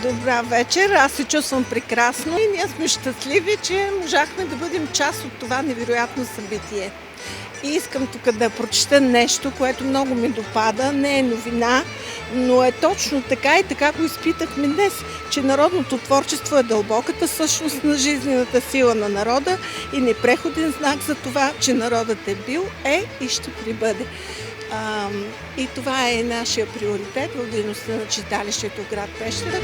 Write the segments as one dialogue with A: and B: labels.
A: Добра вечер, аз се чувствам прекрасно и ние сме щастливи, че можахме да бъдем част от това невероятно събитие. И искам тук да прочета нещо, което много ми допада, не е новина, но е точно така и така го изпитахме днес, че народното творчество е дълбоката същност на жизнената сила на народа и непреходен знак за това, че народът е бил, е и ще прибъде. И това е нашия приоритет в дейността на читалището в град Пещера.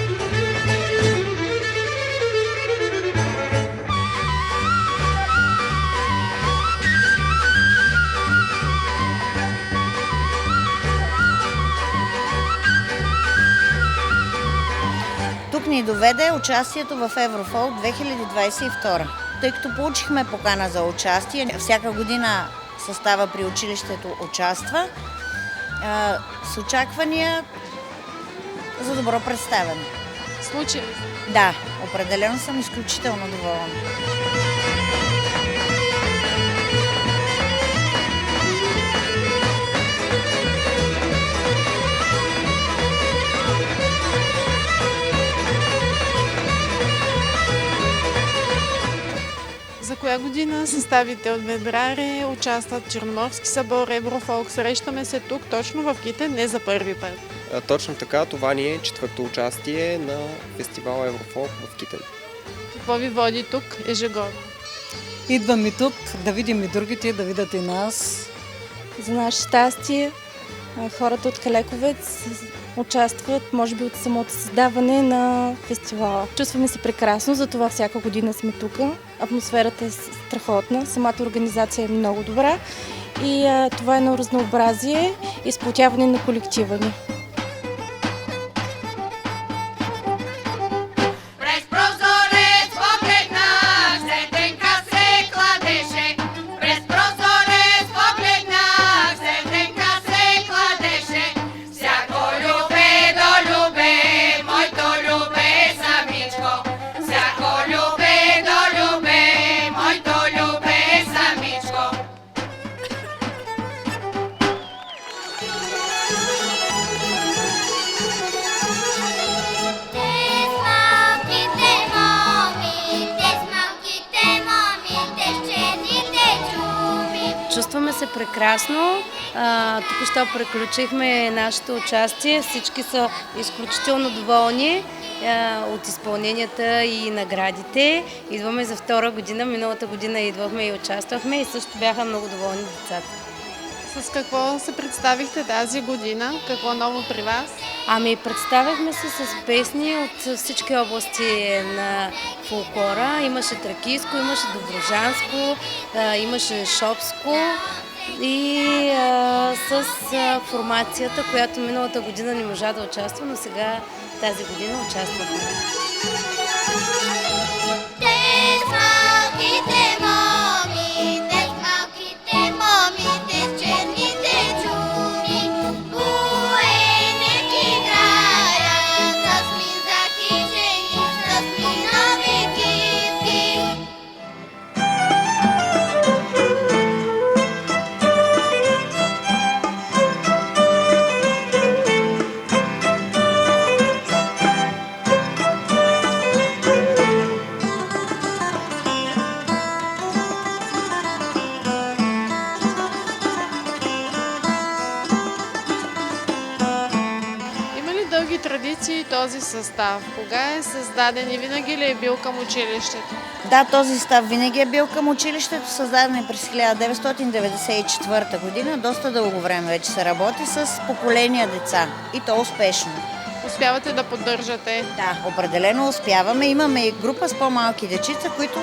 B: Тук ни доведе участието в Еврофолк 2022. Тъй като получихме покана за участие, всяка година състава при училището участва с очаквания за добро представяне.
C: Случи ли?
B: Да, определено съм изключително доволна.
C: За коя година съставите от Ведраре участват Черноморски събор, Еврофолк? Срещаме се тук точно в Китен, не за първи път.
D: Точно така, това ни е четвърто участие на фестивал Еврофолк в Китен.
C: Какво ви води тук ежегодно?
E: Идваме тук да видим и другите, да видят и нас.
F: За наше щастие, хората от Калековец участват, може би от самото създаване на фестивала. Чувстваме се прекрасно, затова всяка година сме тук. Атмосферата е страхотна, самата организация е много добра и това е едно разнообразие и сплотяване на колектива ни. Чувстваме се прекрасно. Току-що приключихме нашето участие. Всички са изключително доволни от изпълненията и наградите. Идваме за втора година. Миналата година идвахме и участвахме и също бяха много доволни децата.
C: С какво се представихте тази година? Какво ново при вас?
F: Представихме се с песни от всички области на фолклора. Имаше тракийско, имаше доброжанско, имаше шопско и с формацията, която миналата година не можа да участва, но сега тази година участвахме.
C: Традиции този състав? Кога е създаден и винаги ли е бил към училището?
B: Да, този състав винаги е бил към училището, създаден е през 1994 година. Доста дълго време вече се работи с поколения деца и то успешно.
C: Успявате да поддържате?
B: Да, определено успяваме. Имаме и група с по-малки дечица, които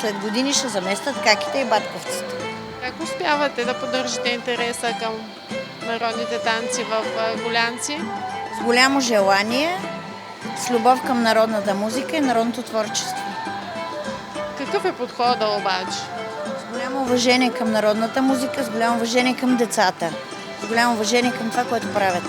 B: след години ще заместят каките и батковците.
C: Как успявате да поддържате интереса към народните танци в Гулянци?
B: С голямо желание, с любов към народната музика и народното творчество.
C: Какъв е подходът обаче?
B: С голямо уважение към народната музика, с голямо уважение към децата, с голямо уважение към това, което правят.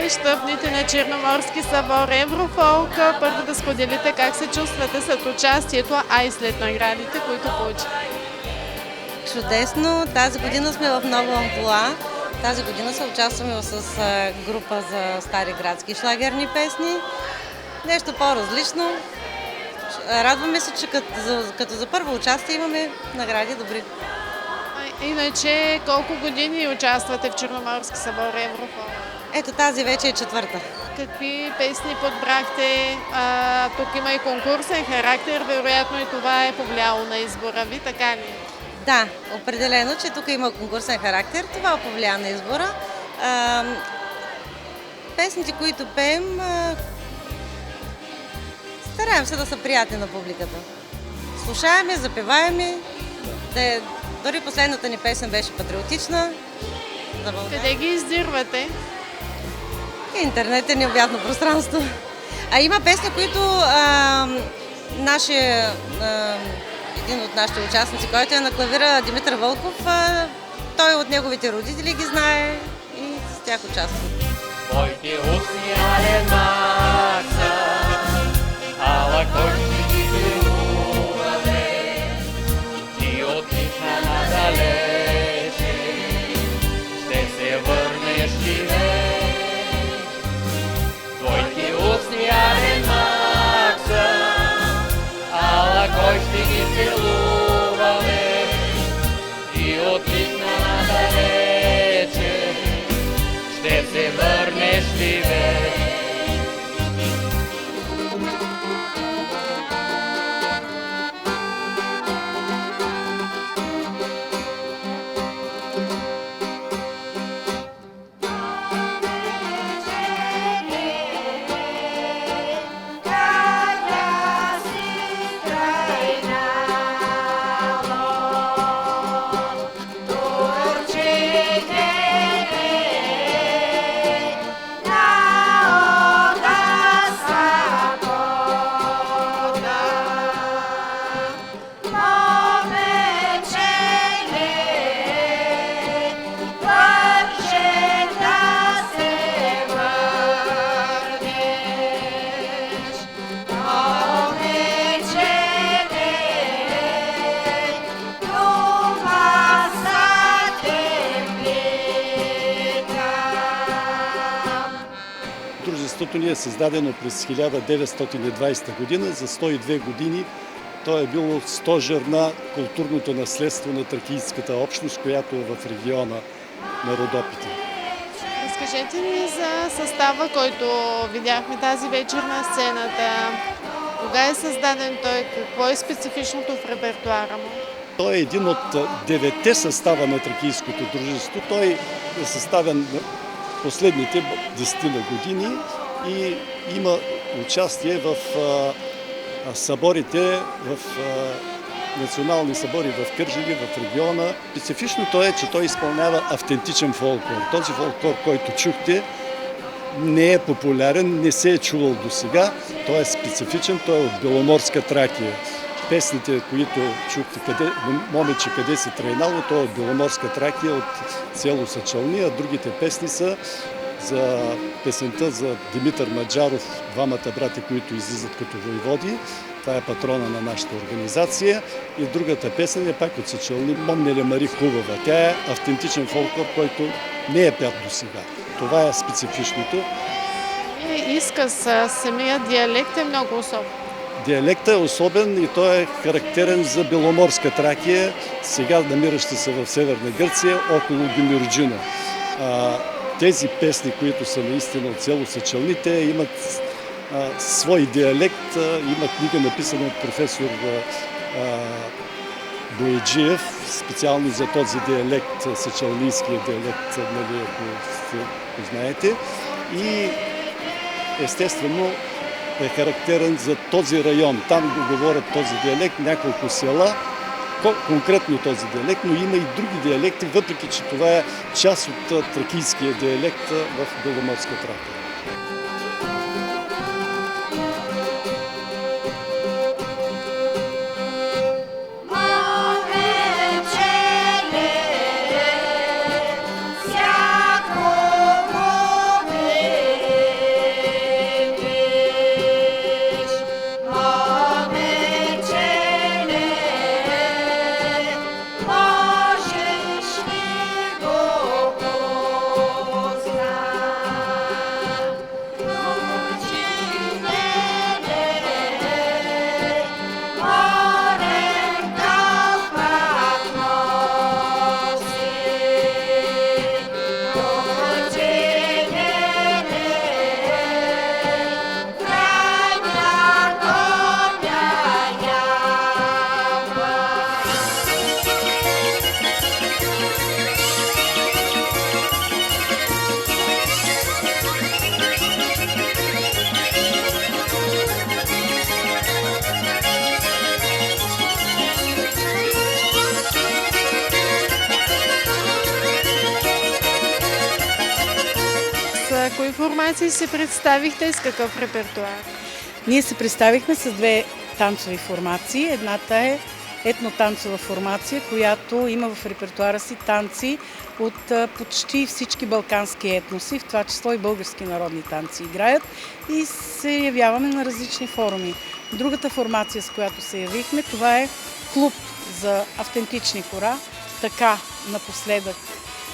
C: най-щъпните на Черноморски събор Еврофолк. Първо да споделите как се чувствате след участието, а и след наградите, които получите.
G: Чудесно! Тази година сме в нова амплоа. Тази година се участваме с група за стари градски шлагерни песни. Нещо по-различно. Радваме се, че като за първо участие имаме награди добри.
C: Иначе колко години участвате в Черноморски събор Еврофолк?
G: Ето тази вече е четвърта.
C: Какви песни подбрахте? Тук има и конкурсен характер, вероятно и това е повлияло на избора ви, така ли?
G: Да, определено, че тук има конкурсен характер. Това повлия на избора. Песните, които пеем, стараем се да са приятни на публиката. Слушаеме, запеваеме. Дори последната ни песен беше патриотична.
C: Къде ги издирвате?
G: Интернет е необятно пространство. А има песни, които един от нашите участници, който е на клавира, Димитър Вълков, той от неговите родители ги знае и с тях участва.
H: Твоите устни алемаца, ала кой ще ги целуваме, ти отихна надалече, ще се върнеш живей. Твоите устни алемаца, ала кой ще ги целуваме, ти отихна надалече, ще се върнеш живей.
I: Дружеството ни е създадено през 1920 година. За 102 години то е било стожер на културното наследство на тракийската общност, която е в региона на Родопите.
C: Разкажете ни за състава, който видяхме тази вечер на сцената. Кога е създаден той? Какво е специфичното в репертуара му?
I: Той е един от 9 състава на тракийското дружество. Той е съставен последните 10 години и има участие в съборите, в национални събори в Кърджали, в региона. Специфичното е, че той изпълнява автентичен фолклор. Този фолклор, който чухте, не е популярен, не се е чувал досега. Той е специфичен, той е от Беломорска Тракия. Песните, които чухте, момиче къде си тръгнало, той е от Беломорска Тракия, от село Сачални, а другите песни са за песента за Димитър Маджаров, двамата брати, които излизат като войводи. Това е патрона на нашата организация. И другата песен е пак от Сачални, Момнеля Мари Хубава. Тя е автентичен фолклор, който не е пят досега. Това е специфичното.
C: Изказ, самия диалект е много особен.
I: Диалектът е особен и той е характерен за Беломорска Тракия, сега намираща се в Северна Гърция, около Демирджина. Тези песни, които са наистина от село Сачални, те имат свой диалект. Има книга написана от професор Бояджиев, специално за този диалект, сачалнийския диалект, нали, ако знаете. И естествено е характерен за този район. Там го говорят този диалект, няколко села, конкретно този диалект, но има и други диалекти, въпреки че това е част от тракийския диалект в Беломорска Тракия.
C: формации се представихте и с какъв репертуар?
E: Ние се представихме с две танцови формации. Едната е етнотанцова формация, която има в репертуара си танци от почти всички балкански етноси, в това число и български народни танци играят и се явяваме на различни форуми. Другата формация, с която се явихме, това е клуб за автентични хора. Така напоследък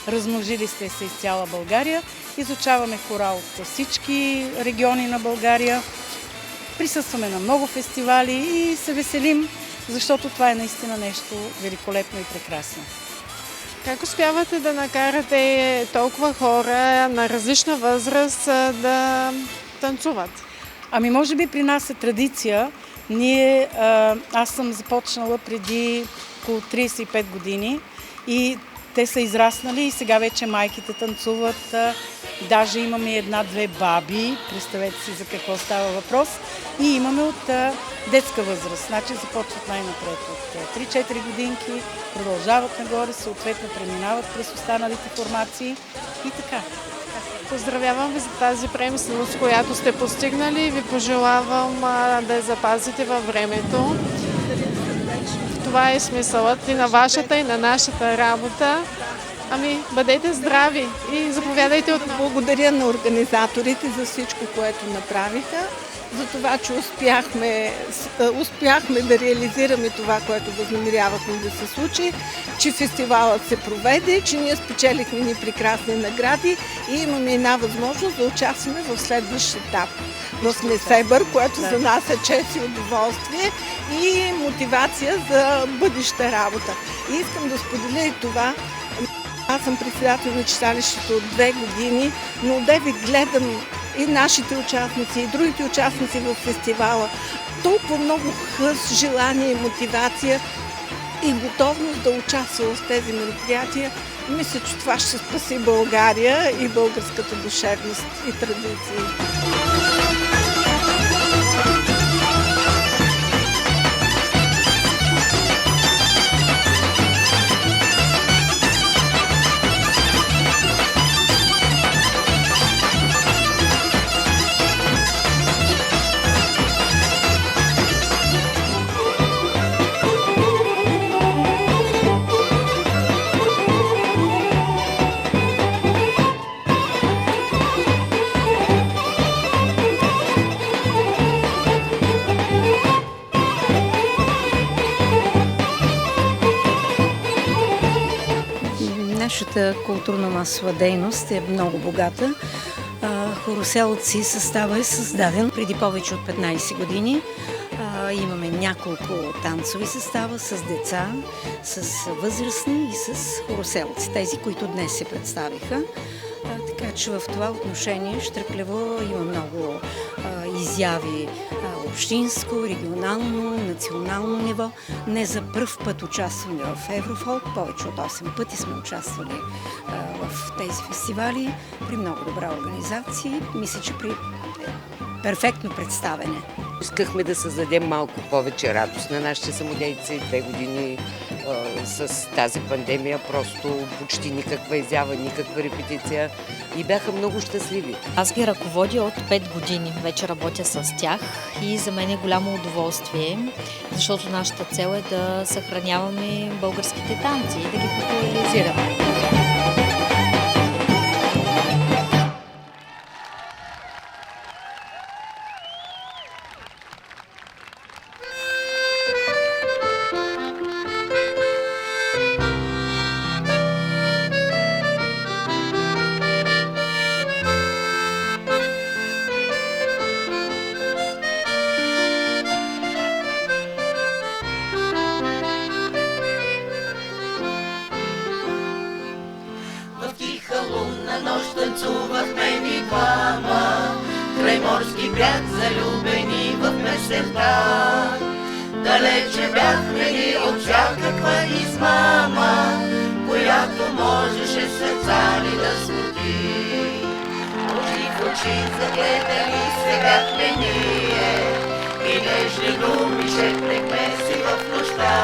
E: размножили сте се из цяла България. Изучаваме хора от всички региони на България. Присъстваме на много фестивали и се веселим, защото това е наистина нещо великолепно и прекрасно.
C: Как успявате да накарате толкова хора на различна възраст да танцуват?
E: Ами може би при нас е традиция. Аз съм започнала преди около 35 години и те са израснали и сега вече майките танцуват. Даже имаме една-две баби, представете си за какво става въпрос. И имаме от детска възраст. Значи започват най-напред от 3-4 годинки, продължават нагоре, съответно преминават през останалите формации и така.
C: Поздравявам ви за тази премисленост, която сте постигнали и ви пожелавам да я запазите във времето. Това е смисълът и на вашата, и на нашата работа. Ами, бъдете здрави и заповядайте отново.
A: Благодаря на организаторите за всичко, което направиха, за това, че успяхме да реализираме това, което възнамерявахме да се случи, че фестивалът се проведе, че ние спечелихме ни прекрасни награди и имаме една възможност да участваме в следващ етап в Несебър, което за нас е чест и удоволствие и мотивация за бъдеща работа. И искам да споделя и това. Аз съм председател на читалището от 2 години, но одеве гледам и нашите участници, и другите участници в фестивала. Толкова много хъс, желание и мотивация и готовност да участва в тези мероприятия. Мисля, че това ще спаси България и българската душевност и традиции.
J: Нашата културно-масова дейност е много богата. Хороселци състава е създаден преди повече от 15 години. Имаме няколко танцови състава с деца, с възрастни и с хороселци, тези, които днес се представиха. Така че в това отношение Щърклево има много изяви общинско, регионално, национално ниво. Не за пръв път участваме в Еврофолк, повече от 8 пъти сме участвали в тези фестивали при много добра организация. Мисля, че при перфектно представяне.
K: Искахме да създадем малко повече радост на нашите самодейци. 2 години с тази пандемия просто почти никаква изява, никаква репетиция и бяха много щастливи.
L: Аз ги ръководя от 5 години. Вече работя с тях и за мен е голямо удоволствие, защото нашата цел е да съхраняваме българските танци и да ги популяризираме.
M: Танцувахме ни двама, край морски бряг, залюбени в месента. Далече бяхме ни от всякаква измама, която можеше сърца ни да смути. Очи в очи загледали се бяхме ние и нежни думи шепнехме си в нощта.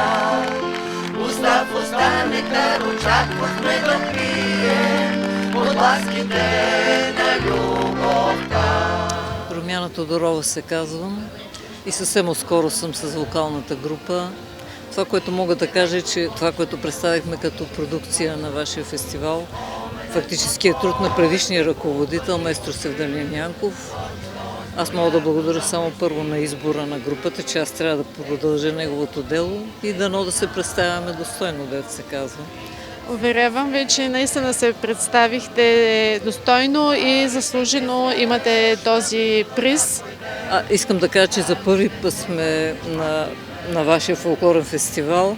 M: Уста в уста нектар очаквахме да пием от ласките на любов
N: Диана Тодорова се казвам и съвсем скоро съм с вокалната група. Това, което мога да кажа е, че това, което представихме като продукция на вашия фестивал, фактически е труд на предишния ръководител, маестро Севдалин Янков. Аз мога да благодаря само първо на избора на групата, че аз трябва да продължа неговото дело и дано да се представяме достойно, дето се казва.
C: Уверявам ви, че наистина се представихте достойно и заслужено имате този приз.
N: Искам да кажа, че за първи път сме на вашия фолклорен фестивал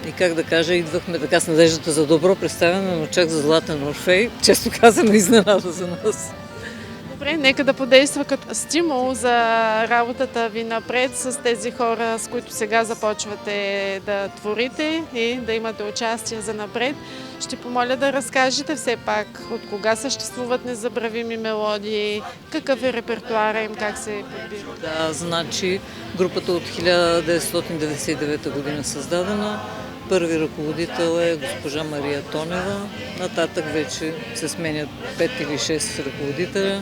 N: и как да кажа, идвахме така с надеждата за добро представяне, но чак за Златен Орфей, често казано, изненада за нас.
C: Добре, нека да подейства като стимул за работата ви напред с тези хора, с които сега започвате да творите и да имате участие за напред. Ще помоля да разкажете все пак от кога съществуват Незабравими мелодии, какъв е репертуара им, как се подбира.
N: Да, значи групата от 1999 година създадена. Първи ръководител е госпожа Мария Тонева. Нататък вече се сменят 5 или 6 ръководителя.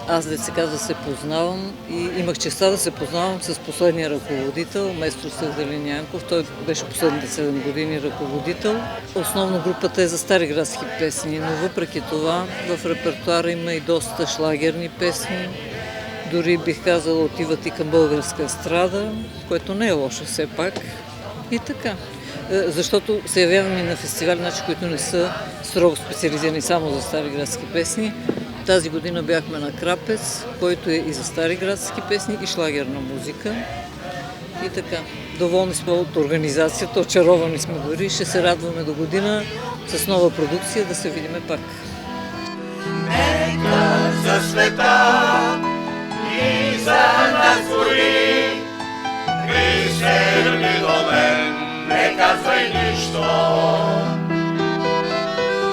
N: Аз, да се казва, се познавам и имах честа да се познавам с последния ръководител, маестро Севдалин Янков. Той беше последните 7 години ръководител. Основно групата е за стариградски песни, но въпреки това в репертуара има и доста шлагерни песни. Дори бих казала, отиват и към българска естрада, което не е лошо все пак. И така. Защото се явяваме на фестивали, които не са строго специализирани само за стариградски песни. Тази година бяхме на Крапец, който е и за стариградски песни и шлагерна музика. И така. Доволни сме от организацията, очаровани сме дори. Ще се радваме до година с нова продукция да се видиме пак.
M: Нека за света и за нас гори, присъедини до мен, не казвай нищо.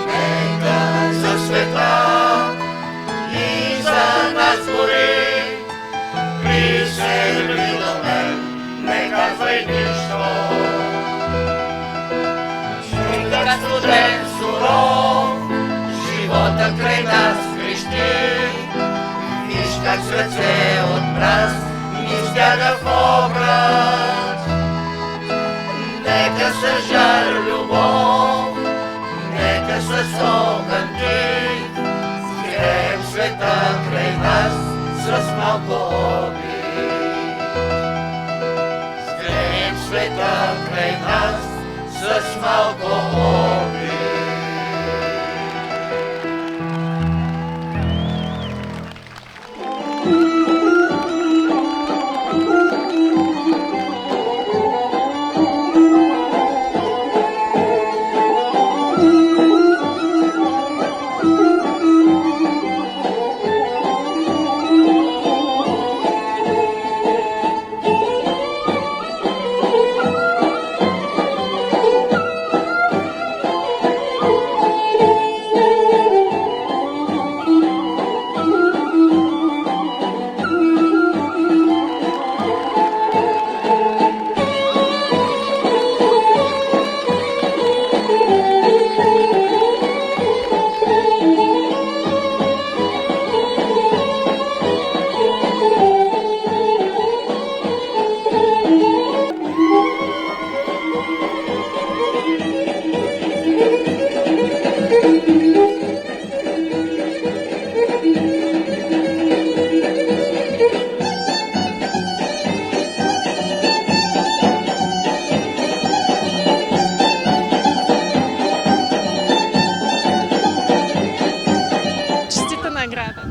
M: Нека за света и за нас гори, присъедини до мен, не казвай нищо. Нека студен суров, живота край нас крещи, виж как с ръце от мраз ни стяга в образ. Нека с жар любов, нека с огън ти, сгреем света край нас с малко обич. Сгреем света край нас с малко обич.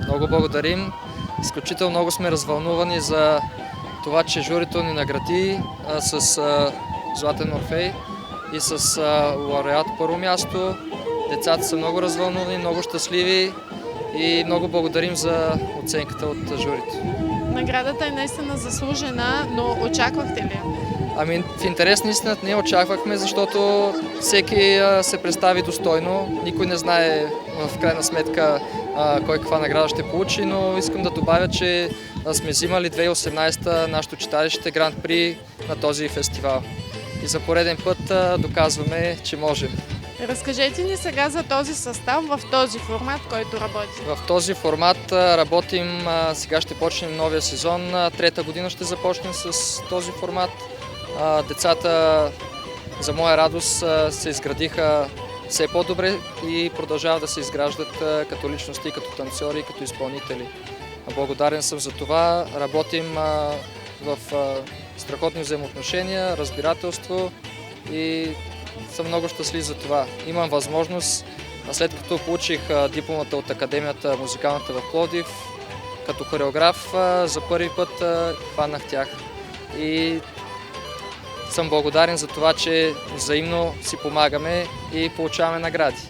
O: Много благодарим. Изключително много сме развълнувани за това, че журито ни награди с Златен Орфей и с лауреат първо място. Децата са много развълнувани, много щастливи и много благодарим за оценката от журито.
C: Наградата е наистина заслужена, но очаквахте ли?
O: Ами в интерес на истината ние очаквахме, защото всеки се представи достойно. Никой не знае в крайна сметка кой каква награда ще получи, но искам да добавя, че сме взимали 2018 нашето читалище Гранд При на този фестивал. и за пореден път доказваме, че можем.
C: Разкажете ни сега за този състав в този формат, който работи.
O: В този формат работим, сега ще почнем новия сезон, трета година ще започнем с този формат. Децата, за моя радост, се изградиха все по-добре и продължават да се изграждат като личности, като танцори, като изпълнители. Благодарен съм за това. Работим в страхотни взаимоотношения, разбирателство и съм много щастлив за това. Имам възможност, след като получих дипломата от Академията музикалната в Пловдив, като хореограф, за първи път хванах тях. И съм благодарен за това, че взаимно си помагаме и получаваме награди.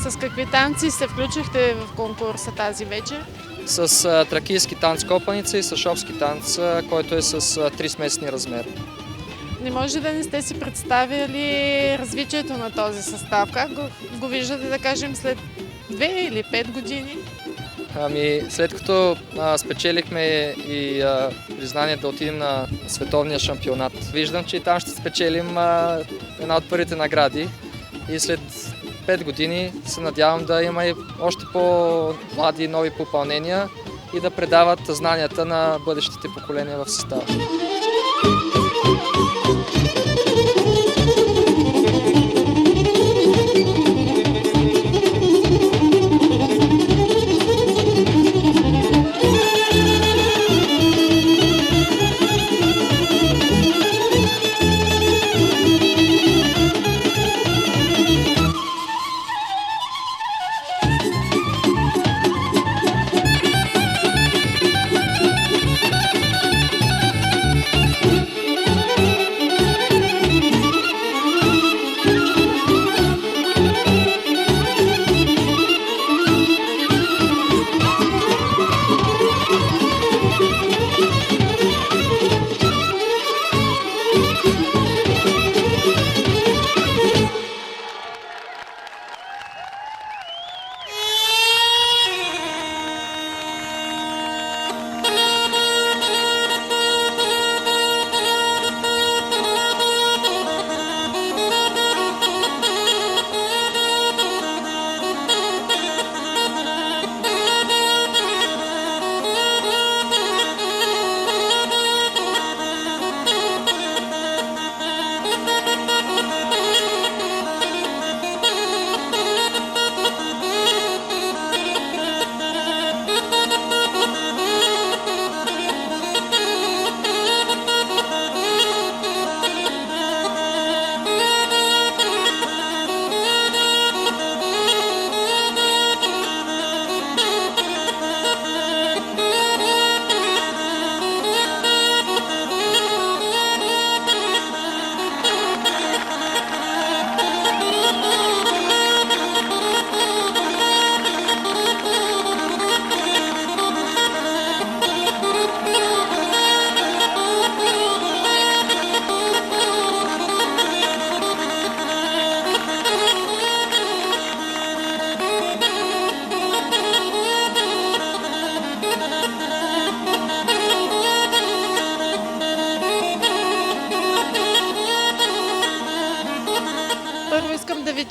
C: С какви танци се включихте в конкурса тази вечер?
O: С тракийски танц копаница и с шопски танц, който е с 3-сместни размер.
C: Не може да не сте си представили развитието на този състав. Как го виждате, да кажем, след 2 или 5 години?
O: След като спечелихме и признание да отидем на световния шампионат, виждам, че и там ще спечелим една от първите награди и след 5 години се надявам да има и още по-млади нови попълнения и да предават знанията на бъдещите поколения в състава.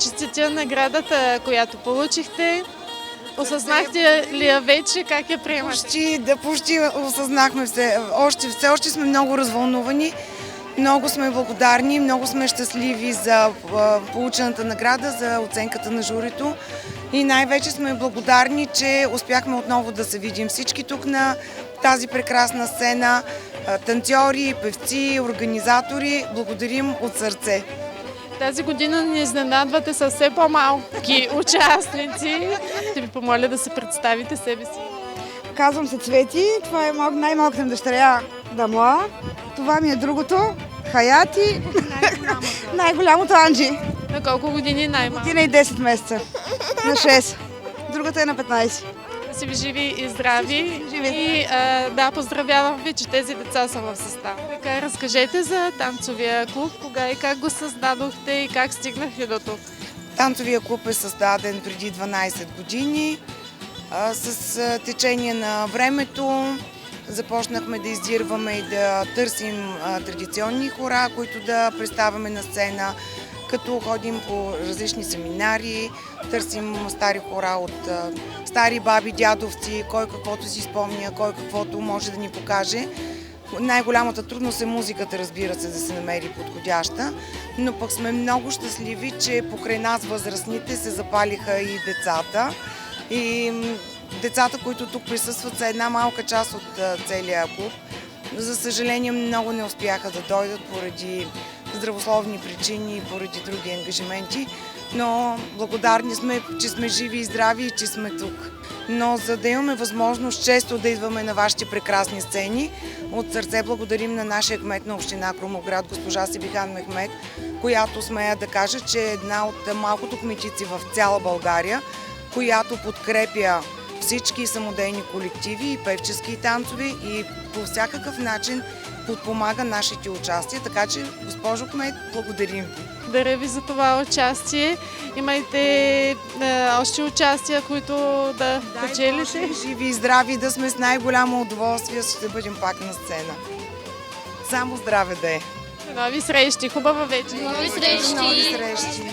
C: честитя наградата, която получихте. Осъзнахте ли я вече? Как я приемате?
P: Почти осъзнахме все още сме много развълнувани. Много сме благодарни, много сме щастливи за получената награда, за оценката на журито. И най-вече сме благодарни, че успяхме отново да се видим всички тук на тази прекрасна сцена. Танцори, певци, организатори. Благодарим от сърце.
C: Тази година ни изненадвате със все по-малки участници. Ще ви помоля да се представите себе си.
Q: Казвам се Цвети, това е най-малката дъщеря Дамла. Това ми е другото, Хаяти, най-голямото Анджи.
C: На колко години най-малко?
Q: Година и 10 месеца, на 6. Другата е на 15.
C: Да си ви живи и здрави. И да, поздравявам ви, че тези деца са в състав. Така, разкажете за танцовия клуб, кога и как го създадохте и как стигнахте до тук.
P: Танцовия клуб е създаден преди 12 години. С течение на времето Започнахме да издирваме и да търсим традиционни хора, които да представяме на сцена, като ходим по различни семинари, търсим стари хора от стари баби, дядовци, кой каквото си спомня, кой каквото може да ни покаже. Най-голямата трудност е музиката, разбира се, да се намери подходяща, но пък сме много щастливи, че покрай нас възрастните се запалиха и децата. И децата, които тук присъстват, са една малка част от целия клуб. За съжаление, много не успяха да дойдат поради здравословни причини и поради други ангажименти, но благодарни сме, че сме живи и здрави и че сме тук. Но за да имаме възможност често да идваме на вашите прекрасни сцени, от сърце благодарим на нашия кмет на община Крумовград, госпожа Себихан Мехмед, която смея да кажа, че е една от малкото кметици в цяла България, която подкрепя всички самодейни колективи и певчески и танцови и по всякакъв начин подпомага нашите участия. Така че, госпожо кмет, благодарим.
C: Благодаря ви за това участие. Имайте още участия, които да печелите.
P: Живи и здрави, да сме с най-голямо удоволствие, ще бъдем пак на сцена. Само здраве да е!
C: Нови срещи! Хубава вечер!
P: Нови срещи!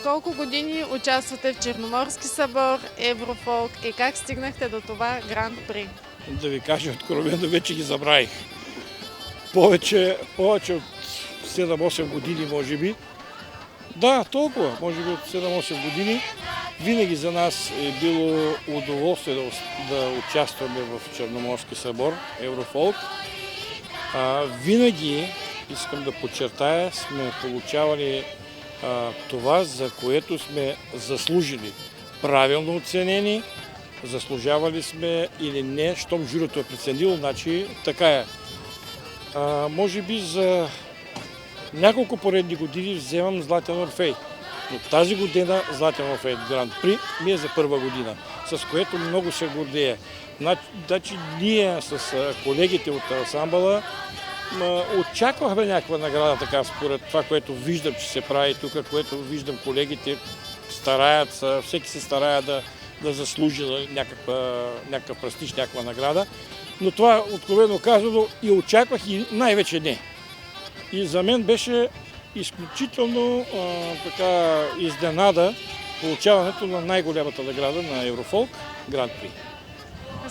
C: Колко години участвате в Черноморски събор, Еврофолк и как стигнахте до това Гран При?
R: Да ви кажа откровено, вече ги забравих. Повече от 7-8 години, може би. Да, толкова, може би от 7-8 години. Винаги за нас е било удоволствие да участваме в Черноморски събор, Еврофолк. Винаги, искам да подчертая, сме получавали това, за което сме заслужили. Правилно оценени, заслужавали сме или не, щом журито е преценило, значи така е. Може би за няколко поредни години вземам Златен Орфей. Но тази година Златен Орфей Гран При ми е за първа година, с което много се гордея. Значи ние с колегите от ансамбъла очаквахме някаква награда, така според това, което виждам, че се прави тук, което виждам колегите стараят, всеки се старае да заслужи някакъв престиж, някаква награда. Но това откровено казано и очаквах и най-вече не. И за мен беше изключително изненада получаването на най-голямата награда на Еврофолк Гран При.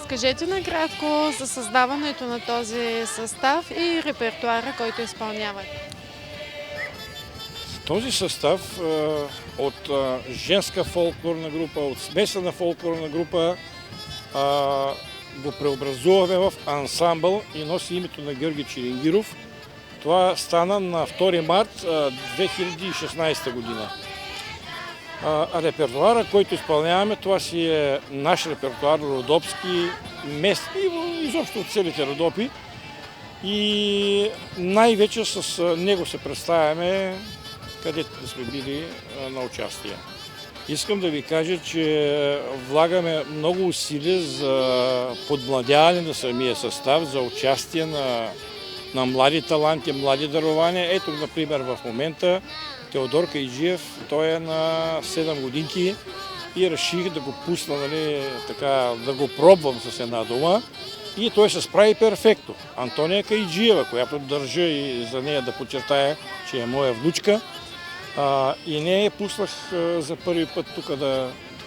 C: Разкажете накратко за създаването на този състав и репертуара, който изпълнявате.
R: Този състав от женска фолклорна група, от смесена фолклорна група го преобразуваме в ансамбъл и носи името на Георги Чилингиров. Това стана на 2 март 2016 година. Репертуара, който изпълняваме, това си е наш репертуар, родопски, местни, изобщо от целите Родопи. И най-вече с него се представяме където да сме били на участие. Искам да ви кажа, че влагаме много усилия за подмладяване на самия състав, за участие на млади таланти, млади дарования. Ето, например, в момента Теодор Кайджиев, той е на 7 годинки и реших да го пусна, така, да го пробвам с една дума. И той се справи перфектно. Антония Кайджиева, която държа и за нея да подчертая, че е моя внучка, и нея пуснах за първи път тук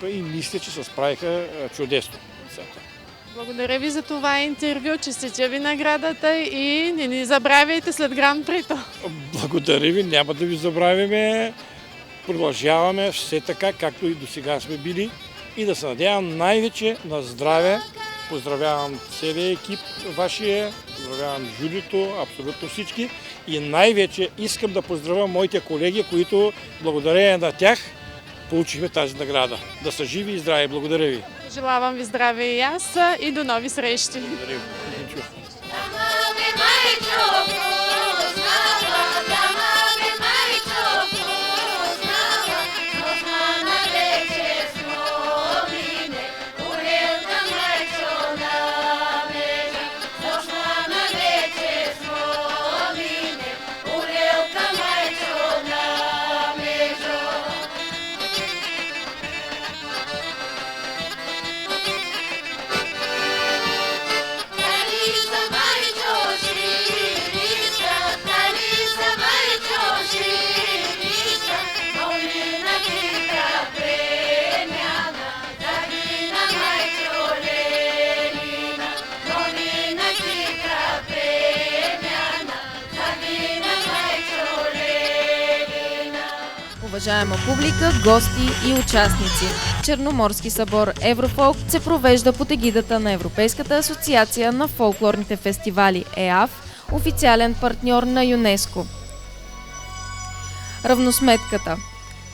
R: и мисля, че се справиха чудесно.
C: Благодаря ви за това интервю, честитя ви наградата и не ни забравяйте след Гран-прито.
R: Благодаря ви, няма да ви забравяме. Продължаваме все така, както и до сега сме били и да се надявам най-вече на здраве. Поздравявам целия екип вашия, поздравявам журито, абсолютно всички и най-вече искам да поздравя моите колеги, които благодарение на тях получихме тази награда. Да са живи и здрави. Благодаря ви.
C: Желавам ви здраве и аз и до нови срещи.
R: Благодаря ви.
S: Уважаема публика, гости и участници! Черноморски събор Еврофолк се провежда под егидата на Европейската асоциация на фолклорните фестивали ЕАФ, официален партньор на ЮНЕСКО. Равносметката.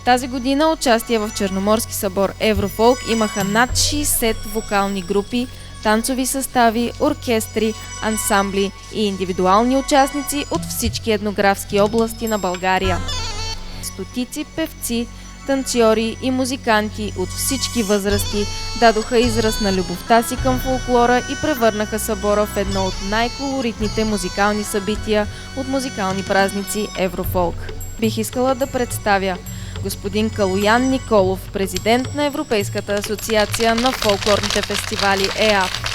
S: Тази година участие в Черноморски събор Еврофолк имаха над 60 вокални групи, танцови състави, оркестри, ансамбли и индивидуални участници от всички етнографски области на България. Стотици певци, танцьори и музиканти от всички възрасти дадоха израз на любовта си към фолклора и превърнаха събора в едно от най-колоритните музикални събития от музикални празници Еврофолк. Бих искала да представя господин Калоян Николов, президент на Европейската асоциация на фолклорните фестивали ЕАФ.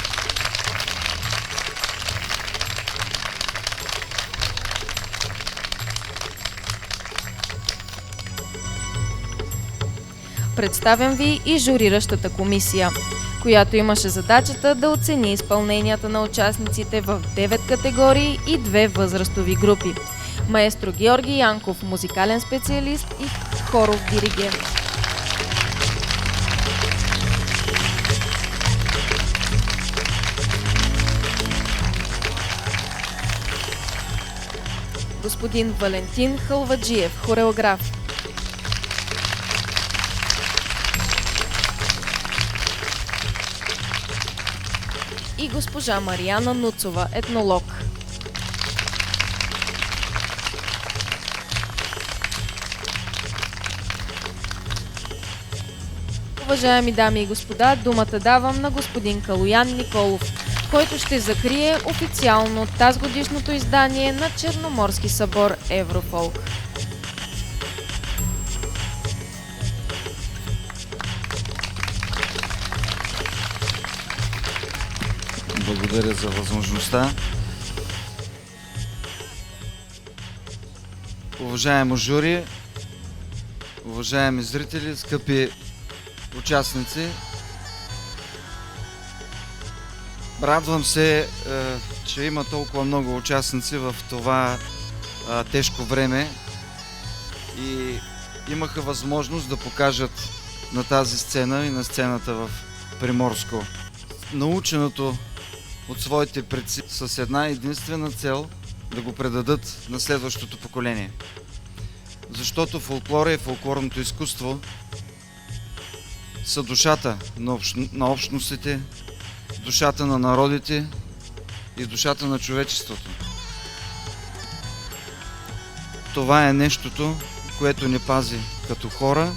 S: Представям ви и журиращата комисия, която имаше задачата да оцени изпълненията на участниците в 9 категории и 2 възрастови групи. Маестро Георги Янков, музикален специалист и хоров диригент. Господин Валентин Халваджиев, хореограф. И госпожа Мариана Нуцова, етнолог. Уважаеми дами и господа, думата давам на господин Калоян Николов, който ще закрие официално тазгодишното издание на Черноморски събор Еврофолк.
T: Благодаря за възможността. Уважаемо жури, уважаеми зрители, скъпи участници, Радвам се, че има толкова много участници в това тежко време и имаха възможност да покажат на тази сцена и на сцената в Приморско наученото от своите предци с една единствена цел да го предадат на следващото поколение. Защото фолклора и фолклорното изкуство са душата на общностите, душата на народите и душата на човечеството. Това е нещото, което ни пази като хора,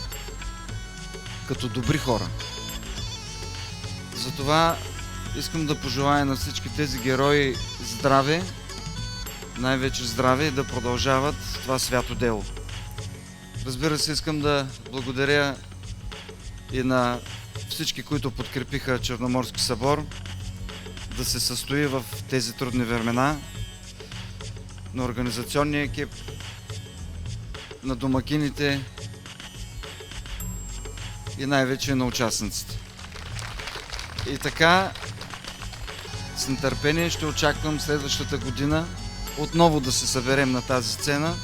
T: като добри хора. Затова искам да пожелая на всички тези герои здраве, най-вече здраве и да продължават това свято дело. Разбира се, искам да благодаря и на всички, които подкрепиха Черноморски събор да се състои в тези трудни времена, на организационния екип, на домакините и най-вече на участниците. И така, с нетърпение ще очаквам следващата година отново да се съберем на тази сцена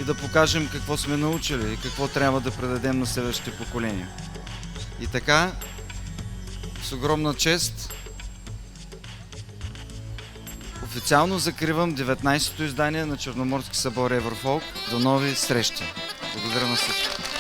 T: и да покажем какво сме научили и какво трябва да предадем на следващите поколения. И така, с огромна чест, официално закривам 19-то издание на Черноморски събор Еврофолк. До нови срещи! Благодаря на всички!